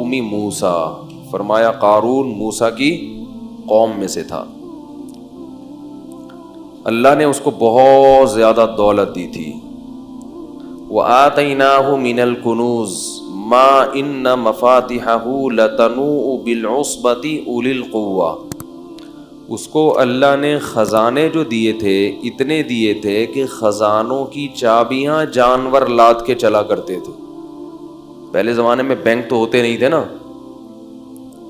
قومی موسیٰ، فرمایا قارون موسیٰ کی قوم میں سے تھا. اللہ نے اس کو بہت زیادہ دولت دی تھی. وَآتَيْنَاهُ مِنَ الْكُنُوزِ مَا إِنَّ مَفَاتِحَهُ لَتَنُوءُ بِالْعُصْبَةِ أُولِي الْقُوَّةِ. اس کو اللہ نے خزانے جو دیے تھے اتنے دیے تھے کہ خزانوں کی چابیاں جانور لاد کے چلا کرتے تھے. پہلے زمانے میں بینک تو ہوتے نہیں تھے نا،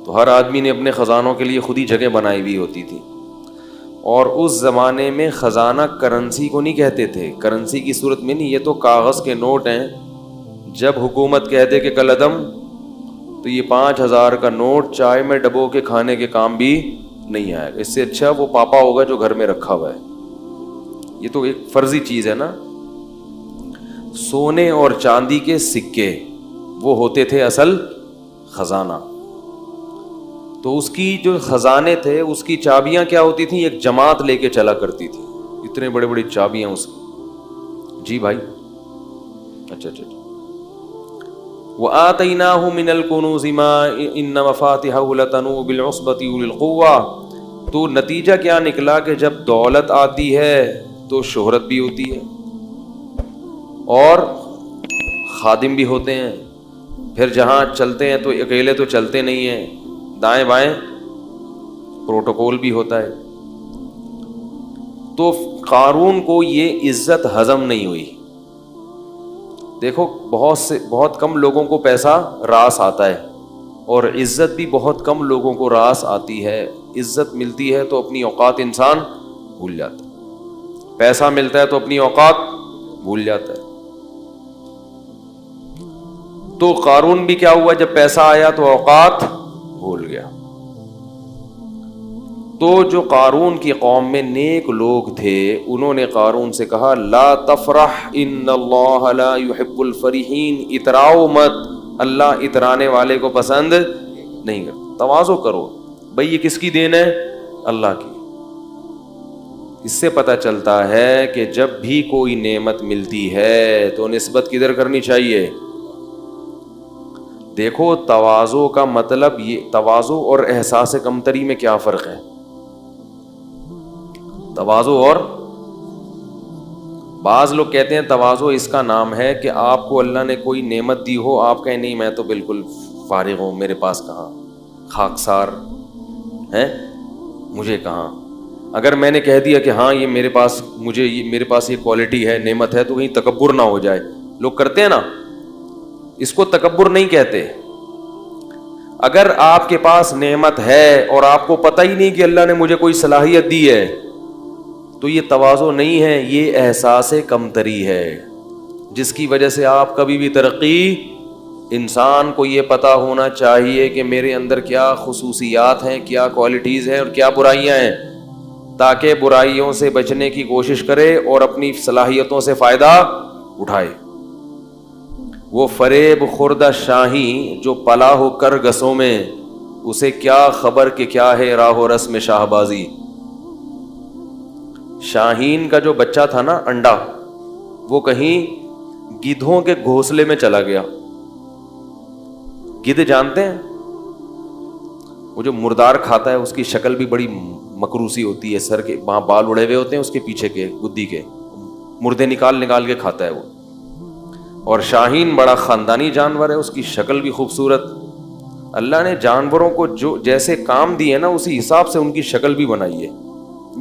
تو ہر آدمی نے اپنے خزانوں کے لیے خود ہی جگہ بنائی ہوئی ہوتی تھی. اور اس زمانے میں خزانہ کرنسی کو نہیں کہتے تھے، کرنسی کی صورت میں نہیں، یہ تو کاغذ کے نوٹ ہیں. جب حکومت کہہ دے کہ کل عدم، تو یہ 5,000 کا نوٹ چائے میں ڈبو کے کھانے کے کام بھی نہیں آئے گا. اس سے اچھا وہ پاپا ہوگا جو گھر میں رکھا ہوا ہے. یہ تو ایک فرضی چیز ہے نا. سونے اور چاندی کے سکے وہ ہوتے تھے اصل خزانہ. تو اس کی جو خزانے تھے اس کی چابیاں کیا ہوتی تھیں، ایک جماعت لے کے چلا کرتی تھی. اتنے بڑے بڑی چابیاں اس کی. جی بھائی، اچھا. وَآتَيْنَاهُ مِنَ الْكُنُوزِ مَا إِنَّ مَفَاتِحَهُ لَتَنُوءُ بِالْعُصْبَةِ أُولِي الْقُوَّةِ. تو نتیجہ کیا نکلا کہ جب دولت آتی ہے تو شہرت بھی ہوتی ہے اور خادم بھی ہوتے ہیں. پھر جہاں چلتے ہیں تو اکیلے تو چلتے نہیں ہیں، دائیں بائیں پروٹوکول بھی ہوتا ہے. تو قارون کو یہ عزت ہضم نہیں ہوئی. دیکھو بہت کم لوگوں کو پیسہ راس آتا ہے اور عزت بھی بہت کم لوگوں کو راس آتی ہے. عزت ملتی ہے تو اپنی اوقات انسان بھول جاتا ہے، پیسہ ملتا ہے تو اپنی اوقات بھول جاتا ہے. تو قارون بھی کیا ہوا، جب پیسہ آیا تو اوقات بھول گیا. تو جو قارون کی قوم میں نیک لوگ تھے انہوں نے قارون سے کہا لا تفرح ان اللہ لا يحب الفرحین. اتراؤ مت، اللہ اترانے والے کو پسند نہیں کرتا. تواضع کرو بھئی، یہ کس کی دین ہے؟ اللہ کی. اس سے پتہ چلتا ہے کہ جب بھی کوئی نعمت ملتی ہے تو نسبت کدھر کرنی چاہیے. دیکھو تواضع کا مطلب یہ، تواضع اور احساس کمتری میں کیا فرق ہے؟ تواضع اور، بعض لوگ کہتے ہیں تواضع اس کا نام ہے کہ آپ کو اللہ نے کوئی نعمت دی ہو، آپ کہیں نہیں میں تو بالکل فارغ ہوں، میرے پاس کہاں، خاکسار ہے مجھے کہاں. اگر میں نے کہہ دیا کہ ہاں یہ میرے پاس یہ کوالٹی ہے، نعمت ہے، تو کہیں تکبر نہ ہو جائے. لوگ کرتے ہیں نا، اس کو تکبر نہیں کہتے. اگر آپ کے پاس نعمت ہے اور آپ کو پتہ ہی نہیں کہ اللہ نے مجھے کوئی صلاحیت دی ہے تو یہ تواضع نہیں ہے، یہ احساس کمتری ہے، جس کی وجہ سے آپ کبھی بھی ترقی، انسان کو یہ پتہ ہونا چاہیے کہ میرے اندر کیا خصوصیات ہیں، کیا کوالٹیز ہیں اور کیا برائیاں ہیں، تاکہ برائیوں سے بچنے کی کوشش کرے اور اپنی صلاحیتوں سے فائدہ اٹھائے. وہ فریب خوردہ شاہی جو پلا ہو کر گسوں میں، اسے کیا خبر کہ کیا ہے راہ و رسم شاہ بازی. شاہین کا جو بچہ تھا نا، انڈا، وہ کہیں گدھوں کے گھونسلے میں چلا گیا. گدھ جانتے ہیں، وہ جو مردار کھاتا ہے اس کی شکل بھی بڑی مکروسی ہوتی ہے، سر کے وہاں بال اڑے ہوئے ہوتے ہیں، اس کے پیچھے کے گدی کے مردے نکال کے کھاتا ہے وہ. اور شاہین بڑا خاندانی جانور ہے، اس کی شکل بھی خوبصورت. اللہ نے جانوروں کو جو جیسے کام دیے نا اسی حساب سے ان کی شکل بھی بنائی ہے.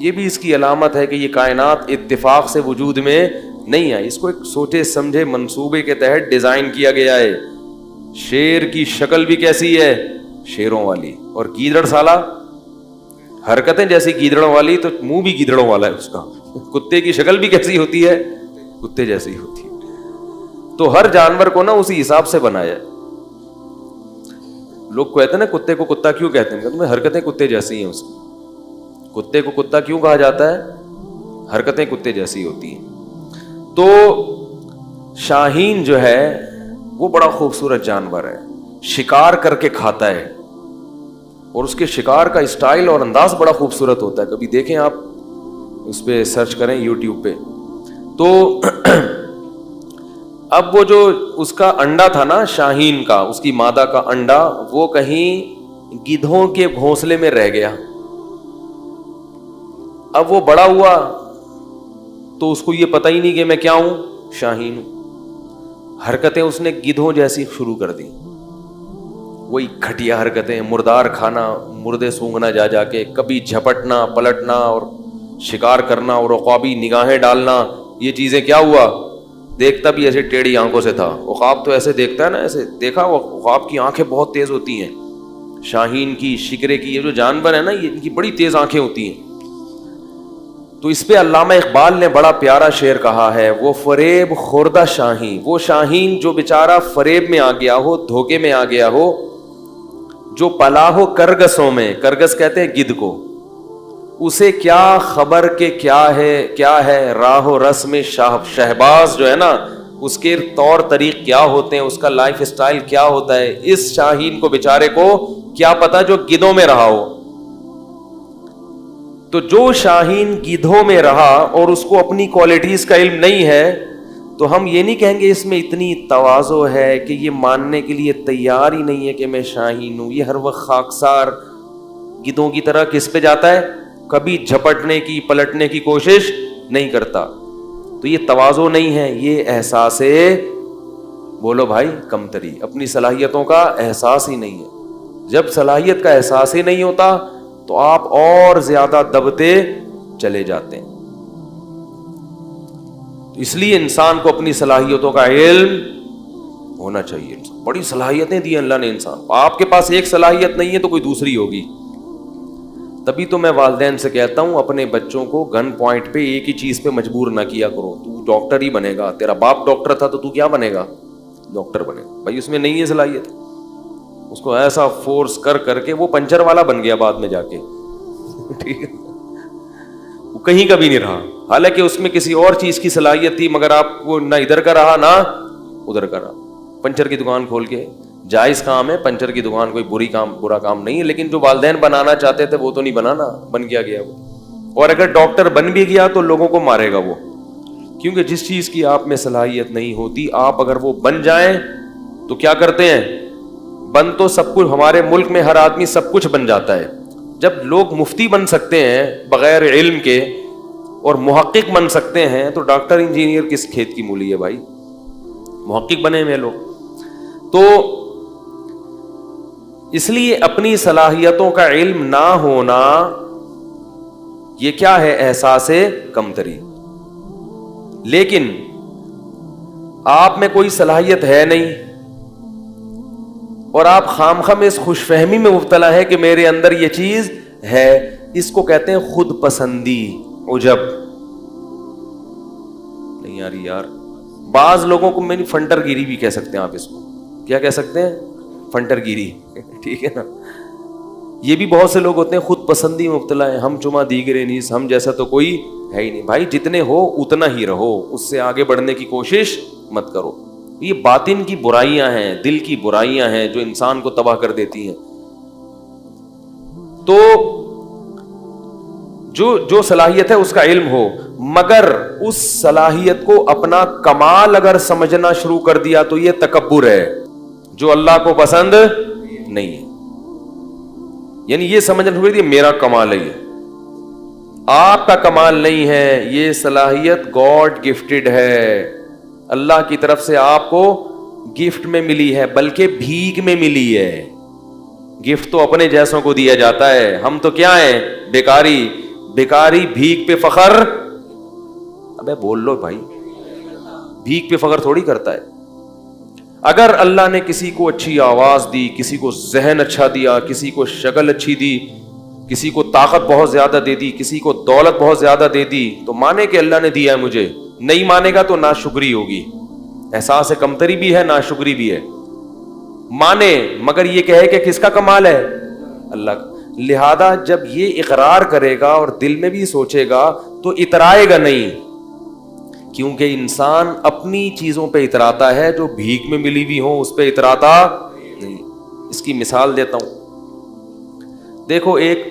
یہ بھی اس کی علامت ہے کہ یہ کائنات اتفاق سے وجود میں نہیں آئی، اس کو ایک سوچے سمجھے منصوبے کے تحت ڈیزائن کیا گیا ہے. شیر کی شکل بھی کیسی ہے؟ شیروں والی. اور گیدڑ سالہ حرکتیں جیسی گیدڑوں والی، تو منہ بھی گیدڑوں والا ہے اس کا. کتے کی شکل بھی کیسی ہوتی ہے؟ کتے جیسی ہوتی ہے. تو ہر جانور کو نا اسی حساب سے بنایا. لوگ کہتے ہیں نا کتے کو کتا کیوں کہتے ہیں؟ کہتے ہیں حرکتیں کتے جیسی ہیں اس کی. کتے کو کتا کیوں کہا جاتا ہے؟ حرکتیں کتے جیسی ہوتی ہیں. تو شاہین جو ہے وہ بڑا خوبصورت جانور ہے، شکار کر کے کھاتا ہے اور اس کے شکار کا اسٹائل اور انداز بڑا خوبصورت ہوتا ہے. کبھی دیکھیں آپ، اس پہ سرچ کریں یوٹیوب پہ. تو اب وہ جو اس کا انڈا تھا نا شاہین کا، اس کی مادہ کا انڈا، وہ کہیں گدھوں کے گھونسلے میں رہ گیا. اب وہ بڑا ہوا تو اس کو یہ پتہ ہی نہیں کہ میں کیا ہوں، شاہین ہوں. حرکتیں اس نے گدھوں جیسی شروع کر دی، وہی گھٹیا حرکتیں، مردار کھانا، مردے سونگھنا جا جا کے، کبھی جھپٹنا پلٹنا اور شکار کرنا اور عقابی نگاہیں ڈالنا. یہ چیزیں کیا ہوا، دیکھتا بھی ایسے ٹیڑھی آنکھوں سے تھا. عقاب تو ایسے دیکھتا ہے نا، ایسے دیکھا، وہ عقاب کی آنکھیں بہت تیز ہوتی ہیں. شاہین کی، شکرے کی، یہ جو جانور ہے نا، یہ ان کی بڑی تیز آنکھیں ہوتی ہیں. تو اس پہ علامہ اقبال نے بڑا پیارا شعر کہا ہے، وہ فریب خوردہ شاہین، وہ شاہین جو بیچارہ فریب میں آ گیا ہو، دھوکے میں آ گیا ہو، جو پلا ہو کرگسوں میں، کرگس کہتے ہیں گدھ کو، اسے کیا خبر کہ کیا ہے راہ و رسم شہباز جو ہے نا، اس کے طور طریق کیا ہوتے ہیں، اس کا لائف اسٹائل کیا ہوتا ہے. اس شاہین کو بیچارے کو کیا پتا جو گدھوں میں رہا ہو. تو جو شاہین گدھوں میں رہا اور اس کو اپنی کوالٹیز کا علم نہیں ہے، تو ہم یہ نہیں کہیں گے اس میں اتنی تواضع ہے کہ یہ ماننے کے لیے تیار ہی نہیں ہے کہ میں شاہین ہوں. یہ ہر وقت خاکسار گدھوں کی طرح کس پہ جاتا ہے، کبھی جھپٹنے کی پلٹنے کی کوشش نہیں کرتا. تو یہ تواضع نہیں ہے، یہ احساس ہے، بولو بھائی، کمتری، اپنی صلاحیتوں کا احساس ہی نہیں ہے. جب صلاحیت کا احساس ہی نہیں ہوتا تو آپ اور زیادہ دبتے چلے جاتے ہیں. اس لیے انسان کو اپنی صلاحیتوں کا علم ہونا چاہیے. بڑی صلاحیتیں دی اللہ نے انسان کو. آپ کے پاس ایک صلاحیت نہیں ہے تو کوئی دوسری ہوگی. تبھی تو میں والدین سے کہتا ہوں اپنے بچوں کو گن پوائنٹ پہ ایک ہی چیز پہ مجبور نہ کیا کرو. تو ڈاکٹر ہی بنے گا، تیرا باپ ڈاکٹر تھا تو کیا بنے گا، ڈاکٹر بنے گا. بھائی اس میں نہیں ہے صلاحیت، اس کو ایسا فورس کر کر کے وہ پنچر والا بن گیا بعد میں جا کے. ٹھیک ہے، وہ کہیں کا بھی نہیں رہا، حالانکہ اس میں کسی اور چیز کی صلاحیت تھی، مگر آپ وہ نہ ادھر کا رہا نہ ادھر کا رہا. پنچر کی دکان کھول کے، جائز کام ہے پنچر کی دکان، کوئی برا کام نہیں ہے، لیکن جو والدین بنانا چاہتے تھے وہ تو نہیں بنانا، بن گیا وہ. اور اگر ڈاکٹر بن بھی گیا تو لوگوں کو مارے گا وہ، کیونکہ جس چیز کی آپ میں صلاحیت نہیں ہوتی، آپ اگر وہ بن جائیں تو کیا کرتے ہیں، بن تو سب کچھ، ہمارے ملک میں ہر آدمی سب کچھ بن جاتا ہے. جب لوگ مفتی بن سکتے ہیں بغیر علم کے اور محقق بن سکتے ہیں، تو ڈاکٹر انجینئر کس کھیت کی مولی ہے بھائی، محقق بنے ہوئے لوگ. تو اس لیے اپنی صلاحیتوں کا علم نہ ہونا یہ کیا ہے، احساس کمتری. لیکن آپ میں کوئی صلاحیت ہے نہیں اور آپ خامخواہ میں اس خوش فہمی میں مبتلا ہے کہ میرے اندر یہ چیز ہے. اس کو کہتے ہیں خود پسندی، عجب. نہیں یار بعض لوگوں کو میری فنٹر گیری بھی کہہ سکتے ہیں آپ، اس کو کیا کہہ سکتے ہیں، فنٹر گیری. ٹھیک ہے نا. یہ بھی بہت سے لوگ ہوتے ہیں خود پسندی میں مبتلا ہے، ہم چما دیگرے نیس، ہم جیسا تو کوئی ہے ہی نہیں. بھائی جتنے ہو اتنا ہی رہو، اس سے آگے بڑھنے کی کوشش مت کرو. یہ باطن کی برائیاں ہیں، دل کی برائیاں ہیں جو انسان کو تباہ کر دیتی ہیں. تو جو صلاحیت ہے اس کا علم ہو، مگر اس صلاحیت کو اپنا کمال اگر سمجھنا شروع کر دیا تو یہ تکبر ہے جو اللہ کو پسند نہیں ہے. یعنی یہ سمجھنا شروع کر دیا میرا کمال ہے، یہ آپ کا کمال نہیں ہے، یہ صلاحیت گاڈ گفٹڈ ہے، اللہ کی طرف سے آپ کو گفٹ میں ملی ہے، بلکہ بھیک میں ملی ہے. گفٹ تو اپنے جیسوں کو دیا جاتا ہے، ہم تو کیا ہیں، بیکاری بھیک پہ فخر. ابے بول لو بھائی، بھیک پہ فخر تھوڑی کرتا ہے. اگر اللہ نے کسی کو اچھی آواز دی، کسی کو ذہن اچھا دیا، کسی کو شکل اچھی دی، کسی کو طاقت بہت زیادہ دے دی، کسی کو دولت بہت زیادہ دے دی، تو مانے کہ اللہ نے دیا ہے مجھے. نہیں مانے گا تو ناشکری ہوگی، احساس کمتری بھی ہے، ناشکری بھی ہے. مانے مگر یہ کہے کہ کس کا کمال ہے، اللہ کا. لہذا جب یہ اقرار کرے گا اور دل میں بھی سوچے گا تو اترائے گا نہیں، کیونکہ انسان اپنی چیزوں پہ اتراتا ہے، جو بھیک میں ملی ہوئی ہوں اس پہ اتراتا نہیں. اس کی مثال دیتا ہوں. دیکھو ایک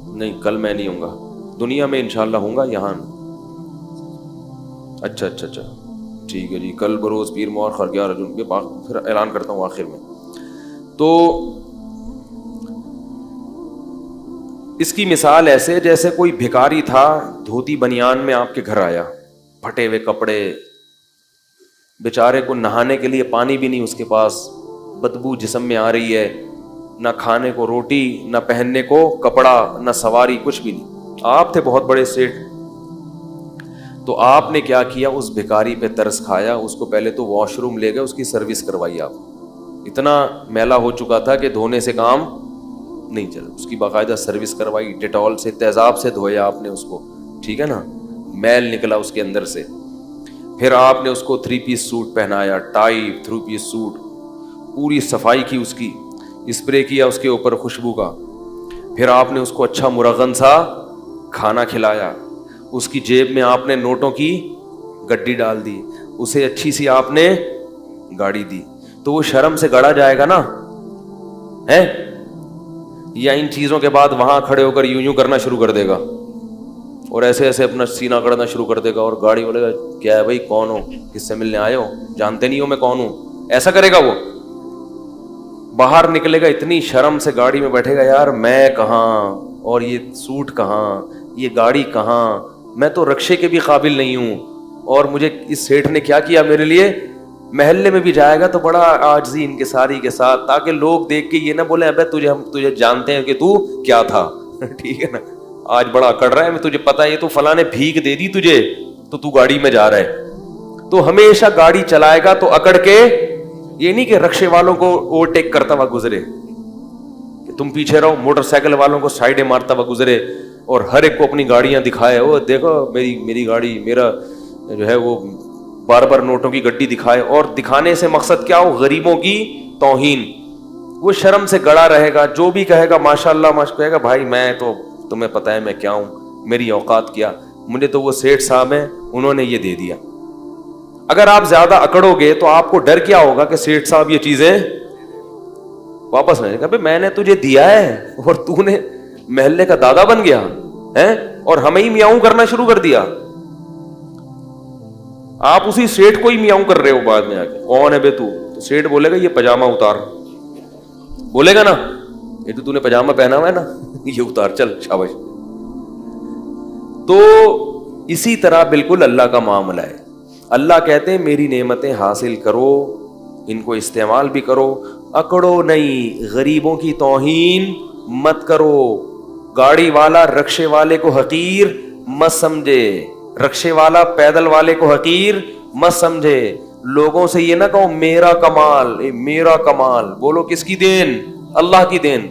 نہیں کل میں نہیں ہوں گا، دنیا میں انشاءاللہ ہوں گا، یہاں اچھا ٹھیک ہے جی، کل بروز پیر مور خرگیہ رجن کے بعد پھر اعلان کرتا ہوں آخر میں. تو اس کی مثال ایسے جیسے کوئی بھکاری تھا دھوتی بنیان میں آپ کے گھر آیا، پھٹے ہوئے کپڑے، بیچارے کو نہانے کے لیے پانی بھی نہیں اس کے پاس، بدبو جسم میں آ رہی ہے، نہ کھانے کو روٹی، نہ پہننے کو کپڑا، نہ سواری، کچھ بھی نہیں. آپ تھے بہت بڑے سیٹ. تو آپ نے کیا کیا، اس بھکاری پہ ترس کھایا، اس کو پہلے تو واش روم لے گئے، اس کی سروس کروائی. آپ اتنا میلا ہو چکا تھا کہ دھونے سے کام نہیں چلا، اس کی باقاعدہ سروس کروائی، ڈیٹول سے تیزاب سے دھویا آپ نے اس کو، ٹھیک ہے نا، میل نکلا اس کے اندر سے. پھر آپ نے اس کو 3 پیس سوٹ پہنایا، ٹائی 3 پیس سوٹ، پوری صفائی کی، اس کی اسپرے کیا اس کے اوپر خوشبو کا. پھر آپ نے اس کو اچھا مرغن سا کھانا کھلایا، اس کی جیب میں آپ نے نوٹوں کی گڈی ڈال دی، اسے اچھی سی آپ نے گاڑی دی. تو وہ شرم سے گڑا جائے گا نا ہے، یا ان چیزوں کے بعد وہاں کھڑے ہو کر یوں کرنا شروع کر دے گا اور ایسے ایسے اپنا سینہ کرنا شروع کر دے گا، اور گاڑی بولے گا کیا ہے بھائی، کون ہو، کس سے ملنے آئے ہو، جانتے نہیں ہو میں کون ہوں، ایسا کرے گا. وہ باہر نکلے گا اتنی شرم سے، گاڑی میں بیٹھے گا، یار میں کہاں، اور یہ سوٹ کہاں، یہ گاڑی کہاں، میں تو رکشے کے بھی قابل نہیں ہوں، اور مجھے اس سیٹھ نے کیا کیا میرے لیے. محلے میں بھی جائے گا تو بڑا عاجزی انکساری کے ساتھ، تاکہ لوگ دیکھ کے یہ نہ بولے ابے ہم تجھے جانتے ہیں کہ تو کیا تھا. ٹھیک ہے نا، آج بڑا اکڑ رہا ہے، میں تجھے پتا ہے یہ تو فلاں نے بھیک دے دی تجھے تو گاڑی میں جا رہا ہے. تو ہمیشہ گاڑی چلائے گا تو اکڑ کے، یہ نہیں کہ رکشے والوں کو اوورٹیک کرتا ہوا گزرے، کہ تم پیچھے رہو، موٹر سائیکل والوں کو سائیڈیں مارتا ہوا گزرے، اور ہر ایک کو اپنی گاڑیاں دکھائے، وہ دیکھو میری گاڑی، میرا جو ہے وہ بار بار نوٹوں کی گڈی دکھائے. اور دکھانے سے مقصد کیا ہو، غریبوں کی توہین. وہ شرم سے گڑا رہے گا، جو بھی کہے گا ماشاء اللہ کہے گا بھائی میں تو، تمہیں پتہ ہے میں کیا ہوں، میری اوقات کیا، مجھے تو وہ سیٹھ صاحب ہیں انہوں نے یہ دے دیا. اگر آپ زیادہ اکڑو گے تو آپ کو ڈر کیا ہوگا کہ سیٹھ صاحب یہ چیزیں واپس نہیں، کہ میں نے تجھے دیا ہے اور تو نے محلے کا دادا بن گیا ہے اور ہمیں ہی میاؤں کرنا شروع کر دیا. آپ اسی سیٹھ کو ہی میاؤں کر رہے ہو بعد میں آ کے، کون ہے بے تو سیٹھ بولے گا یہ پاجامہ اتار، بولے گا نا یہ تو نے پاجامہ پہنا ہوا ہے نا، یہ اتار، چل شاباش. تو اسی طرح بالکل اللہ کا معاملہ ہے. اللہ کہتے ہیں میری نعمتیں حاصل کرو، ان کو استعمال بھی کرو، اکڑو نہیں، غریبوں کی توہین مت کرو. گاڑی والا رکشے والے کو حقیر مت سمجھے، رکشے والا پیدل والے کو حقیر مت سمجھے. لوگوں سے یہ نہ کہو میرا کمال، میرا کمال، بولو کس کی دین، اللہ کی دین.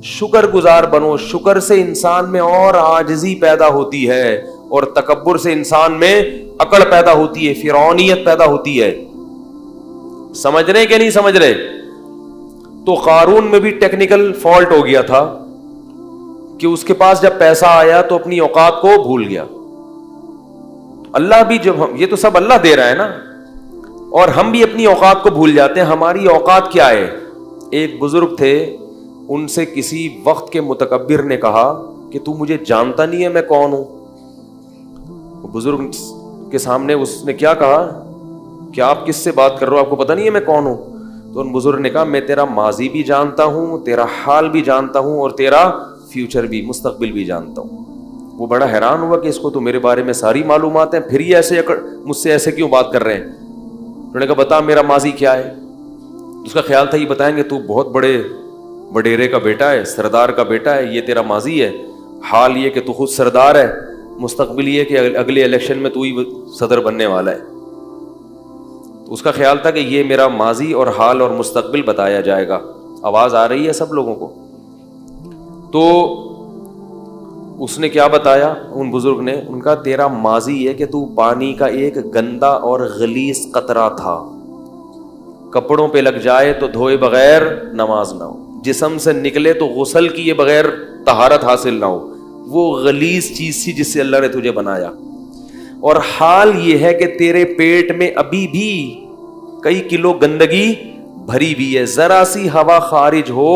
شکر گزار بنو. شکر سے انسان میں اور عاجزی پیدا ہوتی ہے، اور تکبر سے انسان میں اکڑ پیدا ہوتی ہے، فرعونیت پیدا ہوتی ہے. سمجھ رہے کہ نہیں سمجھ رہے؟ تو قارون میں بھی ٹیکنیکل فالٹ ہو گیا تھا کہ اس کے پاس جب پیسہ آیا تو اپنی اوقات کو بھول گیا. اللہ بھی جب یہ تو سب اللہ دے رہا ہے نا، اور ہم بھی اپنی اوقات کو بھول جاتے ہیں. ہماری اوقات کیا ہے؟ ایک بزرگ تھے، ان سے کسی وقت کے متکبر نے کہا کہ تو مجھے جانتا نہیں ہے میں کون ہوں. بزرگ کے سامنے اس نے کیا کہا کہ آپ کس سے بات کر رہے ہو، آپ کو پتہ نہیں ہے میں کون ہوں؟ تو ان بزرگ نے کہا میں تیرا ماضی بھی جانتا ہوں، تیرا حال بھی جانتا ہوں، اور تیرا فیوچر بھی، مستقبل بھی جانتا ہوں. وہ بڑا حیران ہوا کہ اس کو تو میرے بارے میں ساری معلومات ہیں، پھر یہ ایسے مجھ سے ایسے کیوں بات کر رہے ہیں؟ انہوں نے کہا بتا میرا ماضی کیا ہے. اس کا خیال تھا یہ بتائیں گے تو بہت بڑے وڈیرے کا بیٹا ہے، سردار کا بیٹا ہے، یہ تیرا ماضی ہے. حال یہ کہ تو خود سردار ہے، مستقبل یہ کہ اگلے الیکشن میں تو ہی صدر بننے والا ہے. تو اس کا خیال تھا کہ یہ میرا ماضی اور حال اور مستقبل بتایا جائے گا. آواز آ رہی ہے سب لوگوں کو؟ تو اس نے کیا بتایا ان بزرگ نے؟ ان کا تیرا ماضی ہے کہ تو پانی کا ایک گندا اور غلیظ قطرہ تھا، کپڑوں پہ لگ جائے تو دھوئے بغیر نماز نہ ہو، جسم سے نکلے تو غسل کیے بغیر طہارت حاصل نہ ہو. وہ غلیظ چیز تھی جس سے اللہ نے تجھے بنایا. اور حال یہ ہے کہ تیرے پیٹ میں ابھی بھی کئی کلو گندگی بھری بھی ہے. ذرا سی ہوا خارج ہو،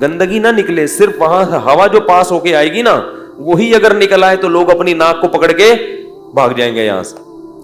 گندگی نہ نکلے، صرف وہاں ہوا جو پاس ہو کے آئے گی نا، وہی اگر نکل آئے تو لوگ اپنی ناک کو پکڑ کے بھاگ جائیں گے یہاں سے.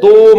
2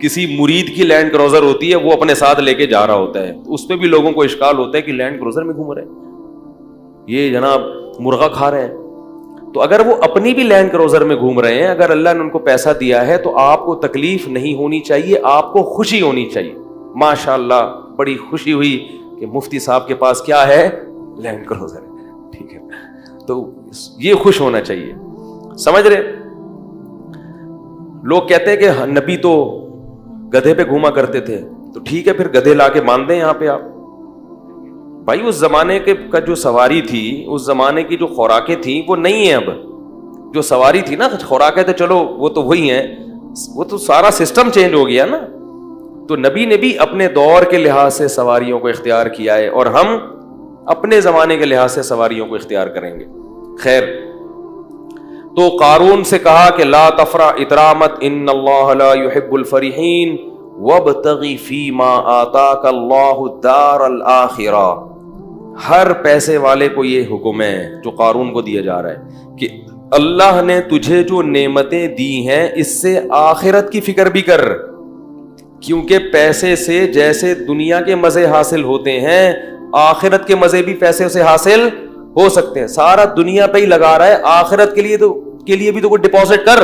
کسی مرید کی لینڈ کروزر ہوتی ہے, وہ اپنے ساتھ لے کے جا رہا ہوتا ہے, اس پہ بھی لوگوں کو اشکال ہوتا ہے کہ لینڈ کروزر میں گھوم رہے ہیں, یہ جناب مرغا کھا رہے ہیں. تو اگر وہ اپنی بھی لینڈ کروزر میں گھوم رہے ہیں, اگر اللہ نے ان کو پیسہ دیا ہے تو آپ کو تکلیف نہیں ہونی چاہیے, آپ کو خوشی ہونی چاہیے. ماشاءاللہ بڑی خوشی ہوئی کہ مفتی صاحب کے پاس کیا ہے, لینڈ کروزر ہے, ٹھیک ہے, تو یہ خوش ہونا چاہیے. سمجھ رہے؟ لوگ کہتے ہیں کہ نبی تو گدھے پہ گھوما کرتے تھے, تو ٹھیک ہے پھر گدھے لا کے باندھ دیں یہاں پہ آپ. بھائی اس زمانے کا جو سواری تھی, اس زمانے کی جو خوراکیں تھیں وہ نہیں ہیں اب. جو سواری تھی نا, خوراکیں تو چلو وہ تو وہی ہیں, وہ تو سارا سسٹم چینج ہو گیا نا. تو نبی نے بھی اپنے دور کے لحاظ سے سواریوں کو اختیار کیا ہے, اور ہم اپنے زمانے کے لحاظ سے سواریوں کو اختیار کریں گے. خیر, تو قارون سے کہا کہ لا تفرح اترامت ان اللہ لا يحب الفرحین وابتغی فیما آتاک اللہ الدار الآخرہ. ہر پیسے والے کو یہ حکم ہے جو قارون کو دیا جا رہا ہے کہ اللہ نے تجھے جو نعمتیں دی ہیں اس سے آخرت کی فکر بھی کر, کیونکہ پیسے سے جیسے دنیا کے مزے حاصل ہوتے ہیں, آخرت کے مزے بھی پیسے سے حاصل ہو سکتے ہیں. سارا دنیا پہ ہی لگا رہا ہے, آخرت کے لیے بھی تو کوئی ڈپازٹ کر.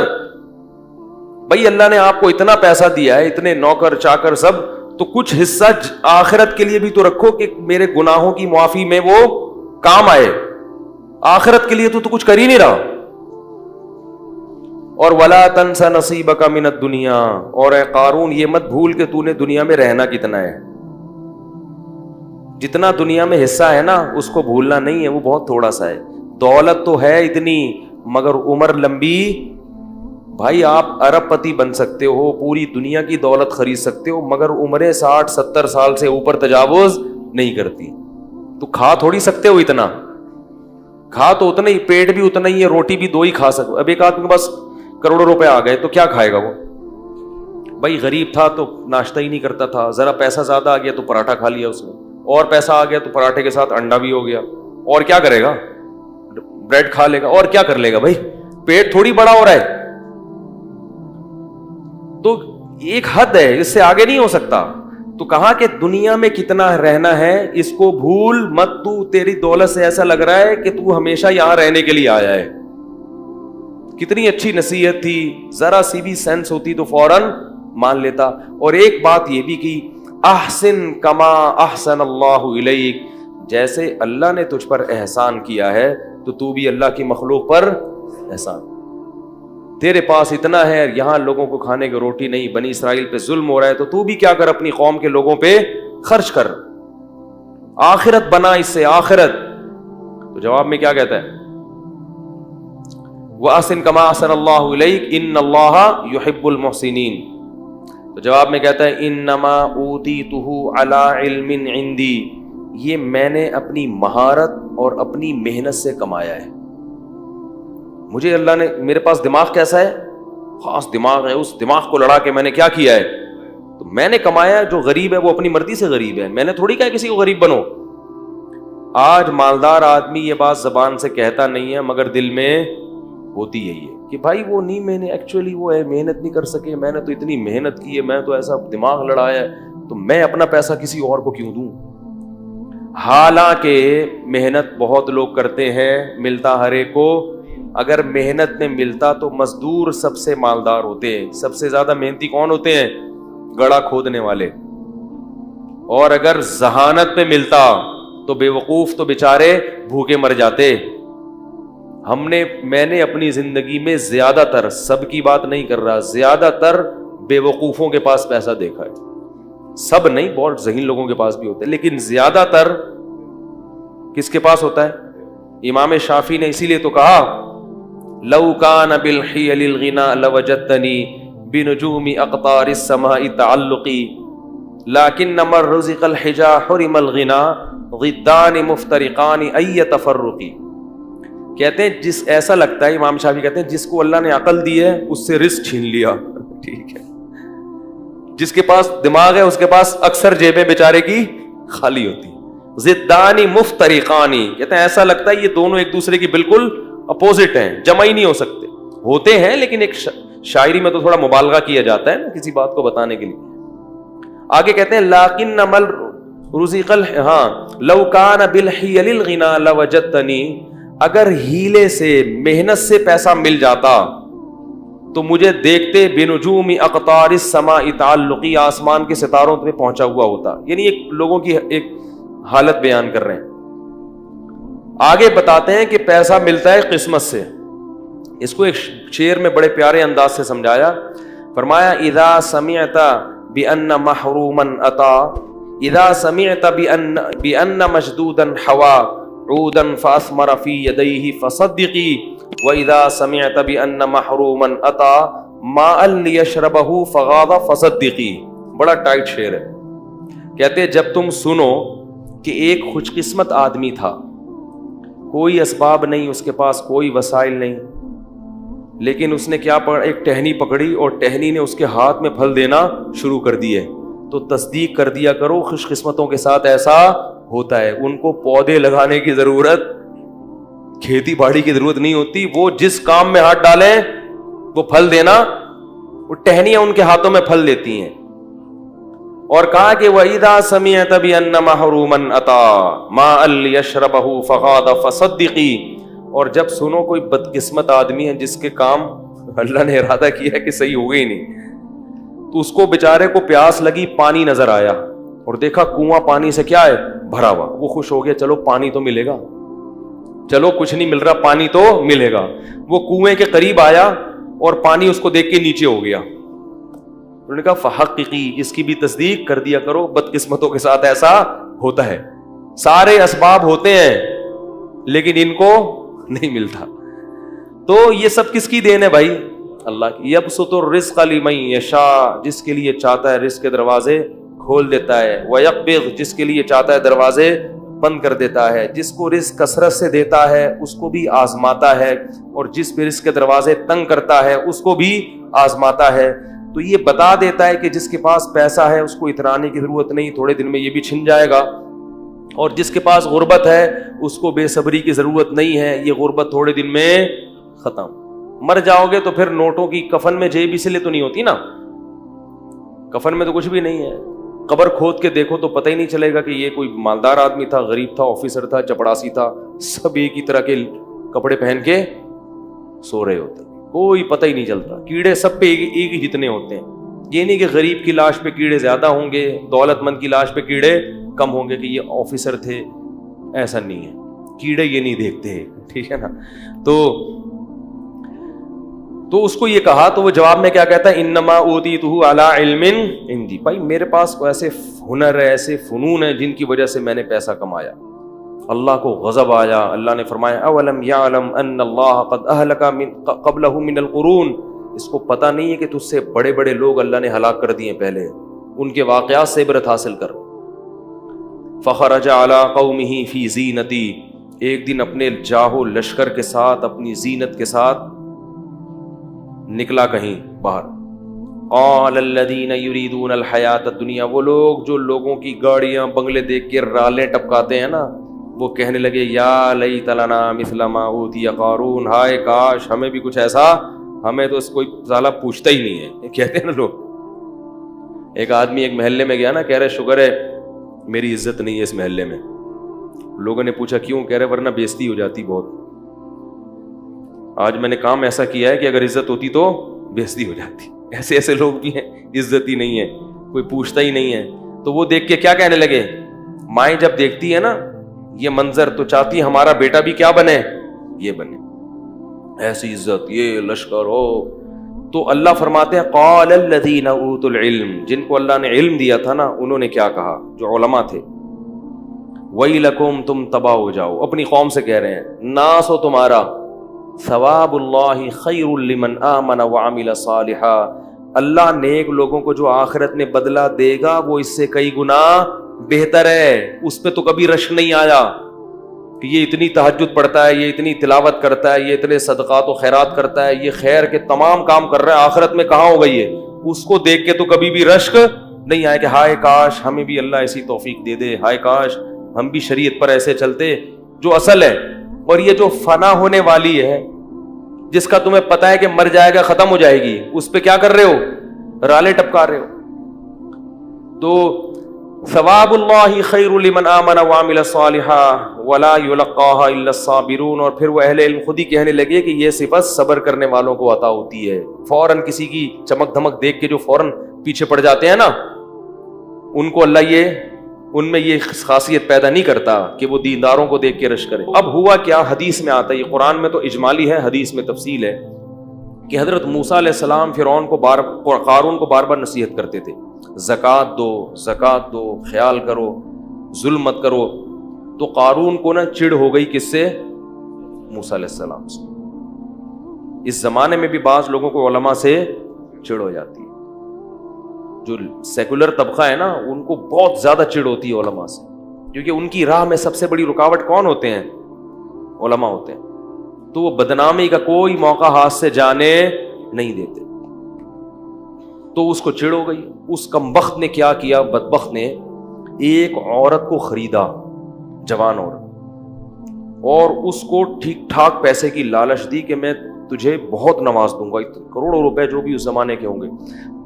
بھائی اللہ نے آپ کو اتنا پیسہ دیا ہے, اتنے نوکر چاکر سب, تو کچھ حصہ آخرت کے لیے بھی تو رکھو کہ میرے گناہوں کی معافی میں وہ کام آئے. آخرت کے لیے تو کچھ کر ہی نہیں رہا. اور وَلَا تَنْسَ نَصِيبَكَ مِنَ الدُّنْيَا, اور اے قارون یہ مت بھول کہ تو نے دنیا میں رہنا کتنا ہے. جتنا دنیا میں حصہ ہے نا اس کو بھولنا نہیں ہے, وہ بہت تھوڑا سا ہے. دولت تو ہے اتنی مگر عمر لمبی. بھائی آپ ارب پتی بن سکتے ہو, پوری دنیا کی دولت خرید سکتے ہو, مگر عمریں 60-70 سال سے اوپر تجاوز نہیں کرتی. تو کھا تھوڑی سکتے ہو اتنا, کھا تو اتنا ہی, پیٹ بھی اتنا ہی ہے, روٹی بھی 2 ہی کھا سکو. اب ایک آدمی کے پاس کروڑوں روپے آ گئے تو کیا کھائے گا وہ؟ بھائی غریب تھا تو ناشتہ ہی نہیں کرتا تھا, ذرا پیسہ زیادہ آ گیا تو پراٹھا کھا لیا اس نے, اور پیسہ آ گیا تو پراٹھے کے ساتھ انڈا بھی ہو گیا, اور کیا کرے گا؟ بریڈ کھا لے گا, اور کیا کر لے گا؟ بھائی پیٹ تھوڑی بڑا ہو رہا ہے. تو ایک حد ہے, اس سے آگے نہیں ہو سکتا. تو کہا کہ دنیا میں کتنا رہنا ہے اس کو بھول مت. تو تیری دولت سے ایسا لگ رہا ہے کہ تو ہمیشہ یہاں رہنے کے لیے آیا ہے. کتنی اچھی نصیحت تھی, ذرا سی بھی سینس ہوتی تو فوراً مان لیتا. اور ایک بات یہ بھی کی, احسن کما احسن اللہ الیک, جیسے اللہ نے تجھ پر احسان کیا ہے تو بھی اللہ کی مخلوق پر احسان. تیرے پاس اتنا ہے, یہاں لوگوں کو کھانے کی روٹی نہیں, بنی اسرائیل پہ ظلم ہو رہا ہے, تو بھی کیا کر, اپنی قوم کے لوگوں پہ خرچ کر, آخرت بنا اس سے, آخرت. تو جواب میں کیا کہتا ہے, وَأَحْسِن كَمَا أَحْسَنَ اللَّهُ إِلَيْكَ إِنَّ اللَّهَ يُحِبُّ الْمُحْسِنِينَ. تو جواب میں کہتا ہے انما اوتیتہ علی علم عندی, یہ میں نے اپنی مہارت اور اپنی محنت سے کمایا ہے. مجھے اللہ نے, میرے پاس دماغ کیسا ہے, خاص دماغ ہے, اس دماغ کو لڑا کے میں نے کیا کیا ہے, تو میں نے کمایا. جو غریب ہے وہ اپنی مرضی سے غریب ہے, میں نے تھوڑی کہا کسی کو غریب بنو. آج مالدار آدمی یہ بات زبان سے کہتا نہیں ہے مگر دل میں ہوتی یہی ہے کہ بھائی وہ نہیں, میں نے ایکچولی وہ ہے محنت نہیں کر سکے, میں نے تو اتنی محنت کی ہے, میں تو ایسا دماغ لڑایا ہے, تو میں اپنا پیسہ کسی اور کو کیوں دوں. حالانکہ محنت بہت لوگ کرتے ہیں, ملتا ہر ایک کو. اگر محنت میں ملتا تو مزدور سب سے مالدار ہوتے ہیں. سب سے زیادہ محنتی کون ہوتے ہیں؟ گڑھا کھودنے والے. اور اگر ذہانت میں ملتا تو بے وقوف تو بیچارے بھوکے مر جاتے. میں نے اپنی زندگی میں زیادہ تر, سب کی بات نہیں کر رہا, زیادہ تر بے وقوفوں کے پاس پیسہ دیکھا ہے. سب نہیں, بہت ذہین لوگوں کے پاس بھی ہوتا ہے, لیکن زیادہ تر کس کے پاس ہوتا ہے؟ امام شافعی نے اسی لیے تو کہا لو کان بالحیل الغنا لوجدتنی بنجوم اقطار السماء تعلقی لیکن من رزق الحجا حرم الغنا ضدان مفترقان ای تفرقی. کہتے ہیں جس, ایسا لگتا ہے, امام شافعی کہتے ہیں جس کو اللہ نے عقل دی ہے اس سے رزق چھین لیا. ٹھیک ہے, جس کے پاس دماغ ہے اس کے پاس اکثر جیبیں بیچارے کی خالی ہوتی. ضدان مفترقانی, کہتے ہیں ایسا لگتا ہے یہ دونوں ایک دوسرے کی بالکل اپوزٹ ہیں, جمع ہی نہیں ہو سکتے. ہوتے ہیں لیکن ایک شاعری میں تو تھوڑا مبالغہ کیا جاتا ہے نا کسی بات کو بتانے کے لیے. آگے کہتے ہیں لیکن مل رزق لو کان بالحیل الغنا لوجدتنی، اگر ہیلے سے محنت سے پیسہ مل جاتا تو مجھے دیکھتے بنجوم اقطار السماء تعلقی، آسمان کے ستاروں پہ پہنچا ہوا ہوتا. یعنی ایک لوگوں کی ایک حالت بیان کر رہے ہیں. آگے بتاتے ہیں کہ پیسہ ملتا ہے قسمت سے. اس کو ایک شعر میں بڑے پیارے انداز سے سمجھایا. فرمایا اذا سمعت بان محروما اتا، اذا سمعت بان مشدودا حوا عودا فاثمر في يديه فصدقي، وَإِذَا سَمِعْتَ بِأَنَّ مَحْرُومًا أَتَى مَاءً لِيَشْرَبَهُ فَغَاضَ فَصَدِّقِي. بڑا ٹائٹ شعر ہے. کہتے جب تم سنو کہ ایک خوش قسمت آدمی تھا، کوئی اسباب نہیں اس کے پاس، کوئی وسائل نہیں، لیکن اس نے کیا ایک ٹہنی پکڑی اور ٹہنی نے اس کے ہاتھ میں پھل دینا شروع کر دیے، تو تصدیق کر دیا کرو خوش قسمتوں کے ساتھ ایسا ہوتا ہے. ان کو پودے لگانے کی ضرورت، کھیتی باڑی کی ضرورت نہیں ہوتی، وہ جس کام میں ہاتھ ڈالیں وہ پھل دینا، وہ ٹہنیاں ان کے ہاتھوں میں پھل دیتی ہیں. اور کہا کہ وَإِذَا سَمِعْتَ بِأَنَّ مَحْرُومًا أَتَى مَاءً لِيَشْرَبَهُ فَغَاضَ فَصَدِّقِي. اور جب سنو کوئی بدقسمت آدمی ہے جس کے کام اللہ نے ارادہ کیا ہے کہ صحیح ہو گئی نہیں، تو اس کو بیچارے کو پیاس لگی، پانی نظر آیا اور دیکھا کنواں پانی سے کیا ہے بھرا ہوا، وہ خوش ہو گیا، چلو پانی تو ملے گا، چلو کچھ نہیں مل رہا پانی تو ملے گا. وہ کنویں کے قریب آیا اور پانی اس کو دیکھ کے نیچے ہو گیا. انہوں نے کہا فحققی، اس کی بھی تصدیق کر دیا کرو، بدقسمتوں کے ساتھ ایسا ہوتا ہے. سارے اسباب ہوتے ہیں لیکن ان کو نہیں ملتا. تو یہ سب کس کی دین ہے بھائی؟ اللہ کی. یبسط الرزق لمن یشاء، جس کے لیے چاہتا ہے رزق کے دروازے کھول دیتا ہے، ویقبض، جس کے لیے چاہتا ہے دروازے بند کر دیتا ہے. جس کو رزق کثرت سے دیتا ہے اس کو بھی آزماتا ہے، اور جس پہ رزق کے دروازے تنگ کرتا ہے اس کو بھی آزماتا ہے. تو یہ بتا دیتا ہے کہ جس کے پاس پیسہ ہے اس کو اترانے کی ضرورت نہیں، تھوڑے دن میں یہ بھی چھن جائے گا. اور جس کے پاس غربت ہے اس کو بے صبری کی ضرورت نہیں ہے، یہ غربت تھوڑے دن میں ختم. مر جاؤ گے تو پھر نوٹوں کی کفن میں جیب اس لیے تو نہیں ہوتی نا، کفن میں تو کچھ بھی نہیں ہے. قبر کھود کے دیکھو تو پتہ ہی نہیں چلے گا کہ یہ کوئی مالدار آدمی تھا، غریب تھا، آفیسر تھا، چپڑاسی تھا، سب ایک ہی طرح کے کپڑے پہن کے سو رہے ہوتے، کوئی پتہ ہی نہیں چلتا. کیڑے سب پہ ایک ہی جتنے ہوتے ہیں. یہ نہیں کہ غریب کی لاش پہ کیڑے زیادہ ہوں گے، دولت مند کی لاش پہ کیڑے کم ہوں گے کہ یہ آفیسر تھے، ایسا نہیں ہے. کیڑے یہ نہیں دیکھتے، ٹھیک ہے نا. تو اس کو یہ کہا تو وہ جواب میں کیا کہتا ہے، انما اوتیتہ علی علم عندی. بھائی میرے پاس کوئی ایسے ہنر ہے، ایسے فنون ہیں جن کی وجہ سے میں نے پیسہ کمایا. اللہ کو غضب آیا. اللہ نے فرمایا اولم یعلم ان اللہ قد اہلک قبلہ من القرون، اس کو پتہ نہیں ہے کہ تجھ سے بڑے بڑے لوگ اللہ نے ہلاک کر دیے پہلے، ان کے واقعات سے عبرت حاصل کر. فخرج علی قومہ فی زینتی، ایک دن اپنے جاہو لشکر کے ساتھ، اپنی زینت کے ساتھ نکلا کہیں باہر. قال الذین یریدون الحیات الدنیا، وہ لوگ جو لوگوں کی گاڑیاں بنگلے دیکھ کے رالیں ٹپکاتے ہیں نا، وہ کہنے لگے یا لیت لنا مثل ما اوتی قارون، ہائے کاش ہمیں بھی کچھ ایسا، ہمیں تو اس کوئی سالہ پوچھتا ہی نہیں ہے. کہتے ہیں نا لوگ. ایک آدمی ایک محلے میں گیا نا، کہہ رہے شکر ہے میری عزت نہیں ہے اس محلے میں. لوگوں نے پوچھا کیوں؟ کہہ رہے ورنہ بےزتی ہو جاتی بہت. آج میں نے کام ایسا کیا ہے کہ اگر عزت ہوتی تو بےزتی ہو جاتی. ایسے ایسے لوگ بھی ہیں، عزت ہی نہیں ہے، کوئی پوچھتا ہی نہیں ہے. تو وہ دیکھ کے کیا کہنے لگے، مائیں جب دیکھتی ہے نا یہ منظر تو چاہتی ہے ہمارا بیٹا بھی کیا بنے، یہ بنے، ایسی عزت، یہ لشکر ہو. تو اللہ فرماتے ہیں قال الذین اوتوا العلم، جن کو اللہ نے علم دیا تھا نا انہوں نے کیا کہا، جو علماء تھے، ویلکم، تم تباہ ہو جاؤ. اپنی قوم سے کہہ رہے ہیں ناس ہو تمہارا، ثواب اللہ خیر لمن آمن وعمل صالحا، اللہ نیک لوگوں کو جو آخرت میں بدلہ دے گا وہ اس سے کئی گنا بہتر ہے. اس پہ تو کبھی رشک نہیں آیا کہ یہ اتنی تہجد پڑھتا ہے، یہ اتنی تلاوت کرتا ہے، یہ اتنے صدقات و خیرات کرتا ہے، یہ خیر کے تمام کام کر رہا ہے، آخرت میں کہاں ہو گئی ہے. اس کو دیکھ کے تو کبھی بھی رشک نہیں آئے کہ ہائے کاش ہمیں بھی اللہ ایسی توفیق دے دے، ہائے کاش ہم بھی شریعت پر ایسے چلتے. جو اصل ہے اور یہ جو فنا ہونے والی ہے جس کا تمہیں پتا ہے کہ مر جائے گا, ختم ہو جائے گی, اس پہ کیا کر رہے ہو؟ رالے ٹپکا رہے ہو. تو ثواب اللہ خیر لمن آمن وعمل صالحا ولا یلقاها الا الصابرون. اور پھر وہ اہل علم خود ہی کہنے لگے کہ یہ صفت صبر کرنے والوں کو عطا ہوتی ہے. فوراً کسی کی چمک دھمک دیکھ کے جو فوراً پیچھے پڑ جاتے ہیں نا, ان کو اللہ ان میں یہ خاصیت پیدا نہیں کرتا کہ وہ دینداروں کو دیکھ کے رش کرے. اب ہوا کیا, حدیث میں آتا ہے, یہ قرآن میں تو اجمالی ہے, حدیث میں تفصیل ہے, کہ حضرت موسیٰ علیہ السلام فرعون کو قارون کو بار بار نصیحت کرتے تھے, زکوٰۃ دو, زکوٰۃ دو, خیال کرو, ظلم مت کرو. تو قارون کو نا چڑ ہو گئی کس سے؟ موسیٰ علیہ السلام سے. اس زمانے میں بھی بعض لوگوں کو علماء سے چڑ ہو جاتی ہے. جو سیکولر طبقہ ہے نا, ان کو بہت زیادہ چڑ ہوتی ہے علماء سے, کیونکہ ان کی راہ میں سب سے بڑی رکاوٹ کون ہوتے ہیں؟ علماء ہوتے ہیں. تو وہ بدنامی کا کوئی موقع ہاتھ سے جانے نہیں دیتے. تو اس کو چڑ ہو گئی. اس کمبخت نے کیا کیا, بدبخت نے ایک عورت کو خریدا, جوان عورت, اور اس کو ٹھیک ٹھاک پیسے کی لالچ دی کہ میں تجھے بہت نواز دوں گا, کروڑوں روپے جو بھی اس زمانے کے ہوں گے,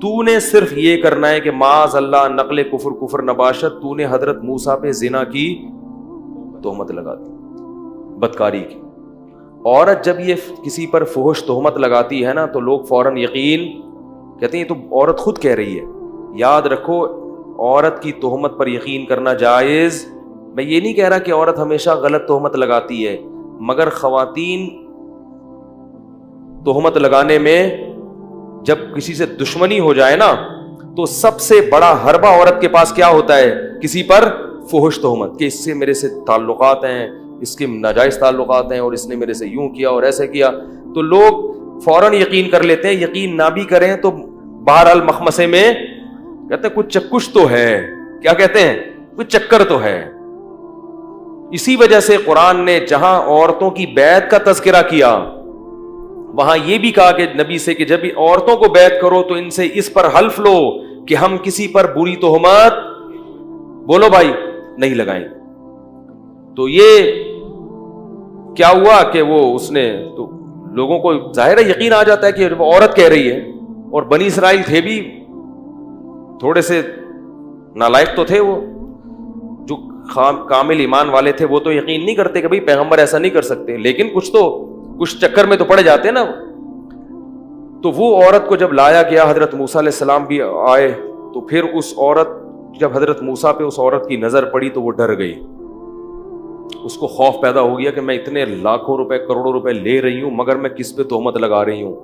تو نے صرف یہ کرنا ہے کہ معاذ اللہ نقل کفر نباشت, تو نے حضرت موسیٰ پہ زنا کی تہمت لگا دی, بدکاری کی. عورت جب یہ کسی پر فحش تہمت لگاتی ہے نا, تو لوگ فوراً یقین کہتے ہیں یہ تو عورت خود کہہ رہی ہے. یاد رکھو, عورت کی تہمت پر یقین کرنا جائز. میں یہ نہیں کہہ رہا کہ عورت ہمیشہ غلط تہمت لگاتی ہے, مگر خواتین تہمت لگانے میں جب کسی سے دشمنی ہو جائے نا, تو سب سے بڑا حربہ عورت کے پاس کیا ہوتا ہے؟ کسی پر فحش تہمت, کہ اس سے میرے سے تعلقات ہیں, اس کے ناجائز تعلقات ہیں, اور اس نے میرے سے یوں کیا اور ایسے کیا. تو لوگ فوراً یقین کر لیتے ہیں. یقین نہ بھی کریں تو بہرحال مخمسے میں کہتے ہیں کچھ چکش تو ہے. کیا کہتے ہیں؟ کچھ چکر تو ہے. اسی وجہ سے قرآن نے جہاں عورتوں کی بیعت کا تذکرہ کیا, وہاں یہ بھی کہا کہ نبی سے کہ جب بھی عورتوں کو بیعت کرو تو ان سے اس پر حلف لو کہ ہم کسی پر بری تہمت, بولو بھائی, نہیں لگائیں. تو یہ کیا ہوا کہ وہ اس نے, تو لوگوں کو ظاہر ہے یقین آ جاتا ہے کہ وہ عورت کہہ رہی ہے. اور بنی اسرائیل تھے بھی تھوڑے سے نالائق تو تھے, وہ جو کامل ایمان والے تھے وہ تو یقین نہیں کرتے کہ بھئی پیغمبر ایسا نہیں کر سکتے, لیکن کچھ چکر میں تو پڑے جاتے نا. تو وہ عورت کو جب لایا گیا, حضرت موسیٰ علیہ السلام بھی آئے, تو پھر اس عورت, جب حضرت موسیٰ پہ اس عورت کی نظر پڑی تو وہ ڈر گئی. اس کو خوف پیدا ہو گیا کہ میں اتنے لاکھوں روپے کروڑوں روپے لے رہی ہوں, مگر میں کس پہ تہمت لگا رہی ہوں,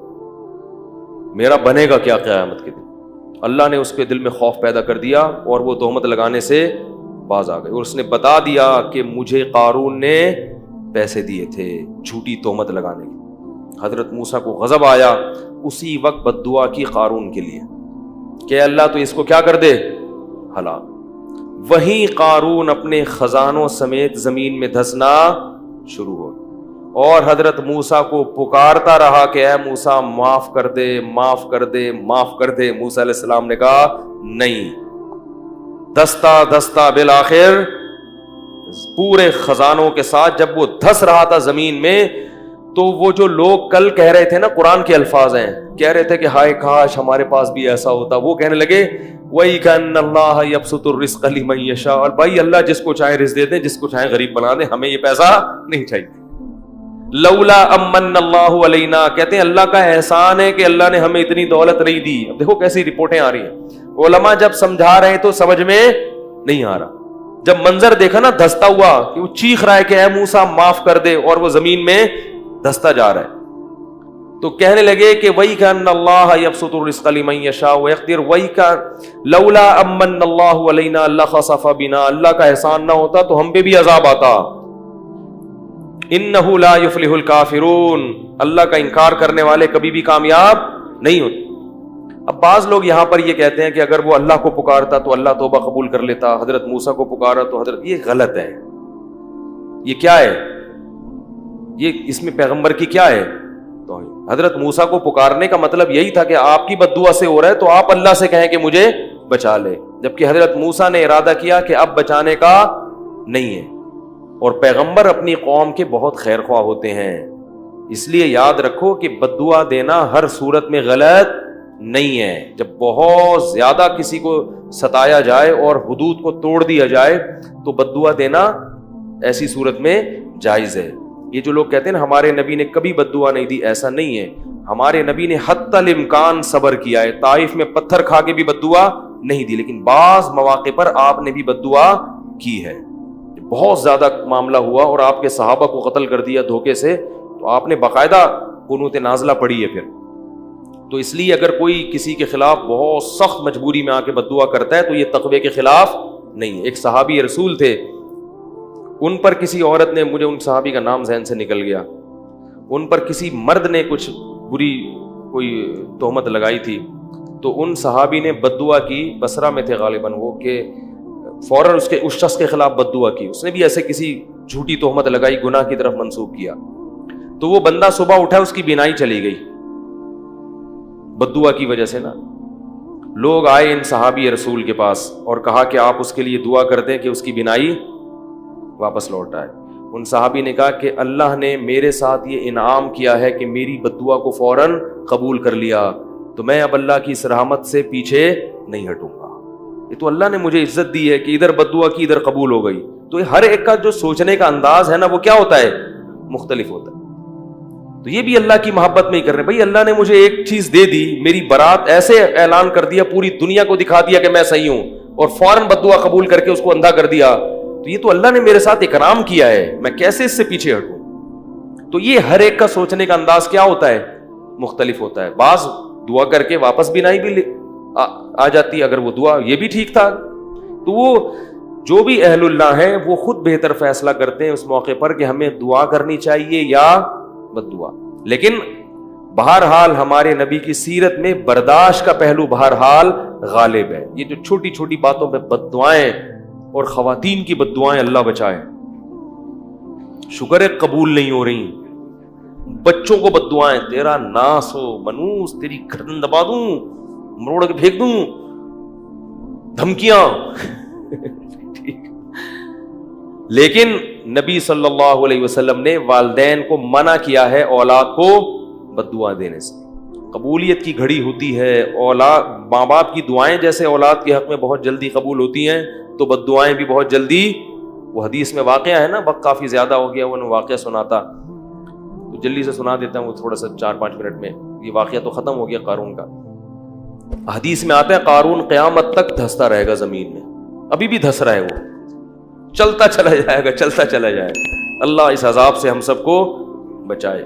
میرا بنے گا کیا قیامت کے دن. اللہ نے اس کے دل میں خوف پیدا کر دیا اور وہ تہمت لگانے سے باز آ گئی. اور اس نے بتا دیا کہ مجھے قارون نے پیسے دیے تھے جھوٹی تہمت لگانے کی. حضرت موسیٰ کو غضب آیا, اسی وقت بد دعا کی قارون کے لیے کہ اللہ تو اس کو کیا کر دے, ہلاک. وہیں قارون اپنے خزانوں سمیت زمین میں دھسنا شروع ہو, اور حضرت موسیٰ کو پکارتا رہا کہ اے موسیٰ معاف کر دے, معاف کر دے, معاف کر دے. موسیٰ علیہ السلام نے کہا نہیں. دھستا دھستا بالآخر پورے خزانوں کے ساتھ جب وہ دھس رہا تھا زمین میں, تو وہ جو لوگ کل کہہ رہے تھے نا, قرآن کے الفاظ ہیں, کہہ رہے تھے کہ ہائے کاش ہمارے پاس بھی ایسا ہوتا, وہ کہنے لگے وَإِكَنَّ اللَّهَ يَبْسُطُ الرِّزْقَ لِمَن يَشَاءُ, اور بھائی اللہ جس کو چاہے رزق دے دیں, جس کو چاہے غریب بنا دیں, ہمیں یہ پیسہ نہیں چاہیے. لولا امن اللہ علینا, کہتے ہیں اللہ کا احسان ہے کہ اللہ نے ہمیں اتنی دولت نہیں دی. اب دیکھو کیسی رپورٹیں آ رہی ہیں, علماء جب سمجھا رہے ہیں تو سمجھ میں نہیں آ رہا. جب منظر دیکھا نا دھستا ہوا, کہ وہ چیخ رہا ہے کہ اے موسیٰ معاف کر دے, اور وہ زمین میں دھستا جا رہا ہے, تو کہنے لگے کہ وَإِكَنَّ اللَّهَ يَبْسُطُ الرِّزْقَ لِمَن يَشَاءُ وَيَقْدِرُ وَإِكَ لَوْلَا أَمَّنَّ اللَّهُ عَلَيْنَا لَخَسَفَ بِنَا, اللہ کا احسان نہ ہوتا تو ہم پہ بھی عذاب آتا. إِنَّهُ لَا يُفْلِحُ الْكَافِرُونَ, اللہ کا انکار کرنے والے کبھی بھی کامیاب نہیں ہوتے. اب بعض لوگ یہاں پر یہ کہتے ہیں کہ اگر وہ اللہ کو پکارتا تو اللہ توبہ قبول کر لیتا, حضرت موسیٰ کو پکارا تو حضرت, یہ غلط ہے. یہ کیا ہے, یہ اس میں پیغمبر کی کیا ہے؟ تو حضرت موسیٰ کو پکارنے کا مطلب یہی تھا کہ آپ کی بد دعا سے ہو رہا ہے تو آپ اللہ سے کہیں کہ مجھے بچا لے, جبکہ حضرت موسیٰ نے ارادہ کیا کہ اب بچانے کا نہیں ہے. اور پیغمبر اپنی قوم کے بہت خیر خواہ ہوتے ہیں, اس لیے یاد رکھو کہ بد دعا دینا ہر صورت میں غلط نہیں ہے. جب بہت زیادہ کسی کو ستایا جائے اور حدود کو توڑ دیا جائے تو بد دعا دینا ایسی صورت میں جائز ہے. یہ جو لوگ کہتے ہیں نا ہمارے نبی نے کبھی بد دعا نہیں دی، ایسا نہیں ہے. ہمارے نبی نے حتی الامکان صبر کیا ہے. طائف میں پتھر کھا کے بھی بد دعا نہیں دی، لیکن بعض مواقع پر آپ نے بھی بد دعا کی ہے. بہت زیادہ معاملہ ہوا اور آپ کے صحابہ کو قتل کر دیا دھوکے سے، تو آپ نے باقاعدہ قنوت نازلہ پڑھی ہے پھر. تو اس لیے اگر کوئی کسی کے خلاف بہت سخت مجبوری میں آ کے بد دعا کرتا ہے تو یہ تقوی کے خلاف نہیں ہے. ایک صحابی رسول تھے، ان پر کسی عورت نے، مجھے ان صحابی کا نام ذہن سے نکل گیا، ان پر کسی مرد نے کچھ بری کوئی تہمت لگائی تھی، تو ان صحابی نے بد دعا کی. بصرہ میں تھے غالباً وہ، کہ فوراً اس شخص کے خلاف بد دعا کی. اس نے بھی ایسے کسی جھوٹی تہمت لگائی، گناہ کی طرف منسوب کیا. تو وہ بندہ صبح اٹھا، اس کی بینائی چلی گئی بد دعا کی وجہ سے نا. لوگ آئے ان صحابی رسول کے پاس اور کہا کہ آپ اس کے لیے دعا کر دیں کہ اس کی بینائی واپس لوٹ آئے. ان صحابی نے کہا کہ اللہ نے میرے ساتھ یہ انعام کیا ہے کہ میری بد دعا کو فوراً قبول کر لیا، تو میں اب اللہ کی اس رحمت سے پیچھے نہیں ہٹوں گا. یہ تو اللہ نے مجھے عزت دی ہے کہ ادھر بد دعا کی ادھر قبول ہو گئی. تو ہر ایک کا جو سوچنے کا انداز ہے نا وہ کیا ہوتا ہے؟ مختلف ہوتا ہے. تو یہ بھی اللہ کی محبت میں ہی کر رہے بھائی اللہ نے مجھے ایک چیز دے دی، میری برات ایسے اعلان کر دیا، پوری دنیا کو دکھا دیا کہ میں صحیح ہوں، اور فوراً بد دعا قبول کر کے اس کو اندھا کر دیا. تو یہ تو اللہ نے میرے ساتھ اکرام کیا ہے، میں کیسے اس سے پیچھے ہٹوں؟ تو یہ ہر ایک کا سوچنے کا انداز کیا ہوتا ہے؟ مختلف ہوتا ہے. بعض دعا کر کے واپس بھی نہیں بھی آ جاتی اگر وہ دعا، یہ بھی ٹھیک تھا. تو وہ جو بھی اہل اللہ ہیں وہ خود بہتر فیصلہ کرتے ہیں اس موقع پر کہ ہمیں دعا کرنی چاہیے یا بد دعا. لیکن بہرحال ہمارے نبی کی سیرت میں برداشت کا پہلو بہرحال غالب ہے. یہ جو چھوٹی چھوٹی باتوں پہ بد دعائیں اور خواتین کی بد دعائیں اللہ بچائے، شکر ہے قبول نہیں ہو رہی. بچوں کو بد دعائیں، تیرا ناس ہو منوس، تیری گردن دبا دوں، مروڑ کے پھینک دوں، دھمکیاں. لیکن نبی صلی اللہ علیہ وسلم نے والدین کو منع کیا ہے اولاد کو بد دعا دینے سے. قبولیت کی گھڑی ہوتی ہے. اولاد، ماں باپ کی دعائیں جیسے اولاد کے حق میں بہت جلدی قبول ہوتی ہیں تو بد دعائیں بھی بہت جلدی. وہ حدیث میں واقعہ ہے نا، وقت کافی زیادہ ہو گیا، وہ واقعہ سناتا تو جلدی سے سنا دیتا ہوں، وہ تھوڑا سا 4-5 منٹ میں. یہ واقعہ تو ختم ہو گیا قارون کا. حدیث میں آتا ہے قارون قیامت تک دھستا رہے گا زمین میں، ابھی بھی دھس رہا ہے، وہ چلتا چلا جائے گا، چلتا چلا جائے گا. اللہ اس عذاب سے ہم سب کو بچائے.